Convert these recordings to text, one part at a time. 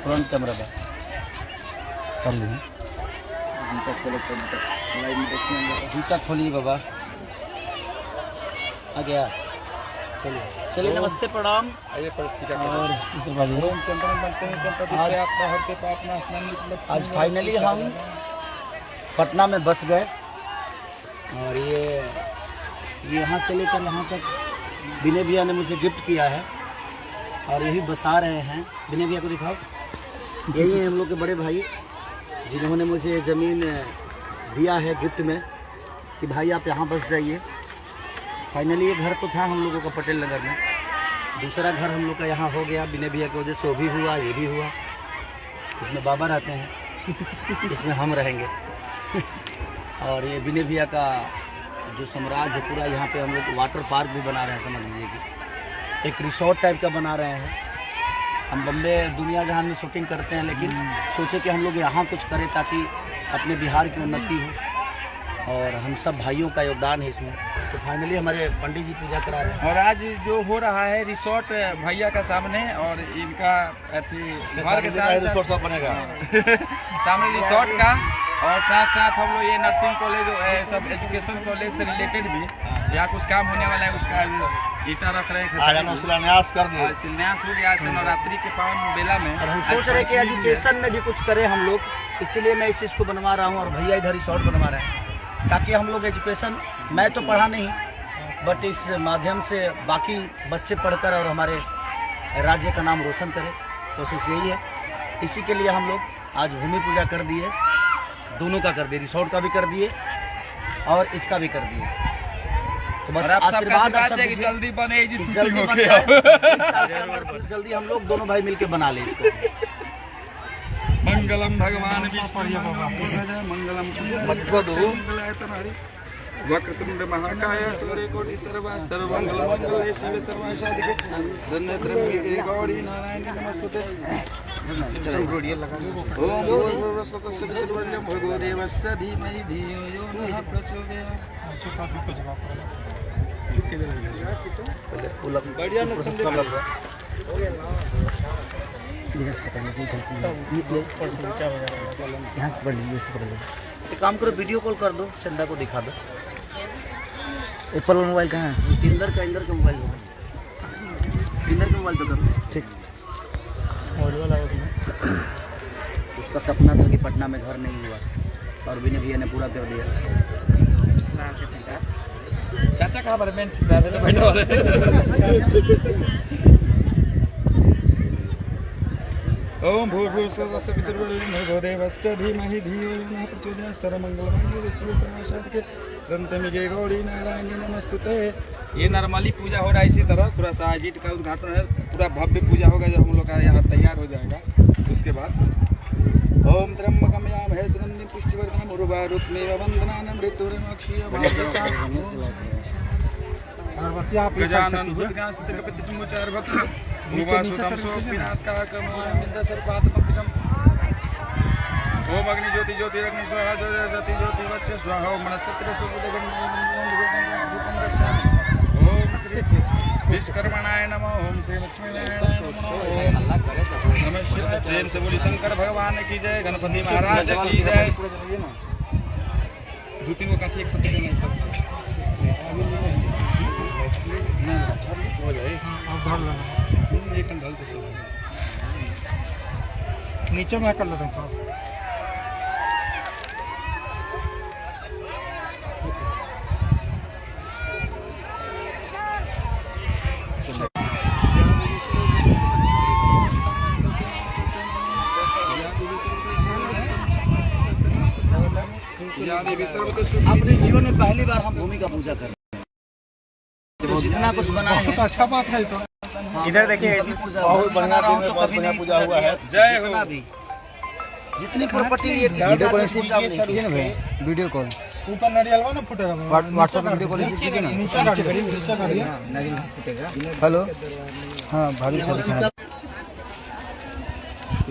Front camera का कर लीजिए। जूता खोलिए बाबा। आ गया, चलिए चलिए, नमस्ते प्रणाम। और आज फाइनली हम पटना में बस गए और ये यहाँ से लेकर यहाँ तक विनय भैया ने मुझे गिफ्ट किया है और यही बसा रहे हैं। विनय भैया को दिखाओ, यही है हम लोग के बड़े भाई जिन्होंने मुझे ज़मीन दिया है गिफ्ट में कि भाई आप यहाँ बस जाइए। फाइनली ये घर तो था हम लोगों का पटेल नगर में, दूसरा घर हम लोग का यहाँ हो गया। विनय भैया की वजह से वो भी हुआ, ये भी हुआ। इसमें बाबा रहते हैं, इसमें हम रहेंगे। और ये विनय भैया का जो साम्राज्य है पूरा, यहाँ पे हम लोग वाटर पार्क भी बना रहे हैं, समझ लीजिए कि एक रिसोर्ट टाइप का बना रहे हैं। हम बम्बे दुनिया जहां में शूटिंग करते हैं, लेकिन सोचे कि हम लोग यहाँ कुछ करें ताकि अपने बिहार की उन्नति हो और हम सब भाइयों का योगदान है इसमें। तो फाइनली हमारे पंडित जी पूजा करा रहे हैं और आज जो हो रहा है रिसोर्ट भैया का सामने और इनका घर के सामने रिसोर्ट बनेगा सामने रिसोर्ट का। और साथ साथ हम लोग ये नर्सिंग कॉलेज सब एजुकेशन कॉलेज से रिलेटेड भी यहाँ कुछ काम होने वाला है, उसका ईटा रख रहे हैं। शिलान्यास कर दिया, शिलान्यास हो गया से नवरात्रि के पावन बेला में। और हम सोच रहे हैं कि एजुकेशन में भी कुछ करें हम लोग, इसीलिए मैं इस चीज़ को बनवा रहा हूँ और भैया इधर रिसोर्ट बनवा रहे हैं ताकि हम लोग एजुकेशन, मैं तो पढ़ा नहीं बट इस माध्यम से बाकी बच्चे पढ़कर और हमारे राज्य का नाम रोशन करें, कोशिश यही है। इसी के लिए हम लोग आज भूमि पूजा कर दिए, दोनों का कर दिए, रिसोर्ट का भी कर दिए और इसका भी कर दिए। तो बस आशीर्वाद है कि जल्दी बने, जल्दी हम लोग दोनों भाई मिलके बना ले इसको। मंगलम भगवान मंगलम वक्रतुंड महाकाय सूर्यकोटि सर्वमंगल शिव सर्वासाधिके धन्यत्रम्बिके गौरी नारायणी नमस्तुते। ओम भूर्भुवस्सुतस्य पितृव्यं भर्गो देवस्य धीमहि धियो यो नः प्रचोदयात्। बढ़िया ना एक काम करो, वीडियो कॉल कर दो, चंदा को दिखा दो। एप्पल मोबाइल कहाँ है? इंदर का मोबाइल होगा, इंदर का मोबाइल तो करो। ठीक। उसका सपना था कि पटना में घर नहीं हुआ और विनय भैया ने पूरा कर दिया। चाचा कहाँ पर मैं ओम भूर्भुवस्सुतस्य पितृव्यं भर्गो देवस्य धीमहि धियो यो नः प्रचोदयात्। सर्वमंगलमंगले शिवे सर्वासाधिके धन्यत्रम्बिके गौरी नारायणी नमस्तुते। ये नॉर्मली पूजा हो रहा है, इसी तरह थोड़ा सा आयोजित का उद्घाटन है, पूरा भव्य पूजा होगा जब हम लोग का यहाँ तैयार हो जाएगा। उसके बाद ओम त्र्यंबकं यजामहे सुगंधिं पुष्टिवर्धनम् उर्वारुकमेव वन्दनानां मृत्युर्मुक्षीयमामृतात्। गजानन भूतगणास्तुतिकपितृमुचार भक्ष भूवासुतं सोऽपिनाशकारकर्मोऽनिन्दसर्पात्मकम्। ओम अग्नि ज्योति ज्योतिरग्नि स्वाहा ज्योति ज्योति वच्च स्वाहा। ओम मनस्पतिरसुभुजगन्धं ओम श्री विश्वकर्मणाय नमः। ओम श्री लक्ष्मीनारायणाय नमः। नमः शिवाय। प्रेम से बोली शंकर भगवान की जय, गणपति महाराज की जय। दो तीन को काठी एक साथ देना हो जाए। एक ढल तो नीचे में कर लेता हूँ। अपने जीवन में पहली बार हम भूमि का पूजा कर रहे हैं। जितना कुछ बनाए हैं, अच्छा बात है। तो इधर देखिए बहुत बढ़िया पूजा हुआ है। जय हो। जितनी प्रॉपर्टी ये वीडियो कॉल कीजिए ना भाई, वीडियो कॉल ऊपर नारियल ना फुटेगा, व्हाट्सएप वीडियो कॉल कीजिए ना। हेलो, हाँ भाभी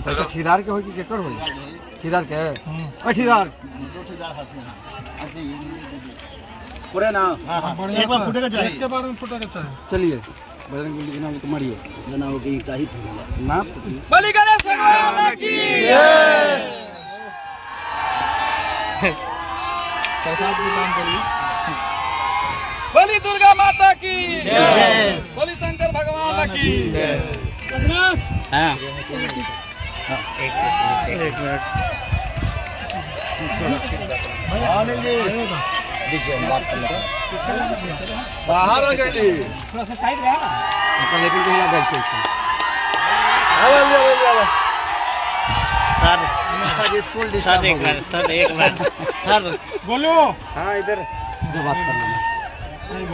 पैसा ठेकेदार के होगी केकर होगी? ठेकेदार के है ठेकेदार पूरे ना। एक बार फुटेगा चाहिए, एक के बार में फुटेगा चाहिए। चलिए बजरंग बली के नाम तो मरिए जना हो गई का ही थी ना बलि गणेश भगवान की प्रसाद की नाम करिए। बलि दुर्गा माता की बलि शंकर भगवान की हाँ दीजिए हम बात कर लेते हैं। बाहर हो गई थोड़ा सा साइड रहेगा लेकिन तो हिला बैठ से सर स्कूल सर एक बार सर बोलो। हाँ इधर जो बात कर लेना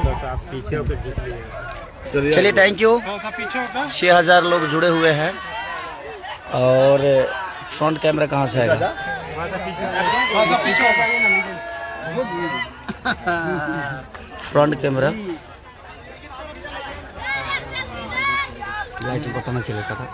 बस आप पीछे होकर खींच लीजिए। चलिए थैंक यू। पीछे होकर 6000 लोग जुड़े हुए हैं और फ्रंट कैमरा कहाँ से आएगा फ्रंट कैमरा लाइट बताना चलेगा था।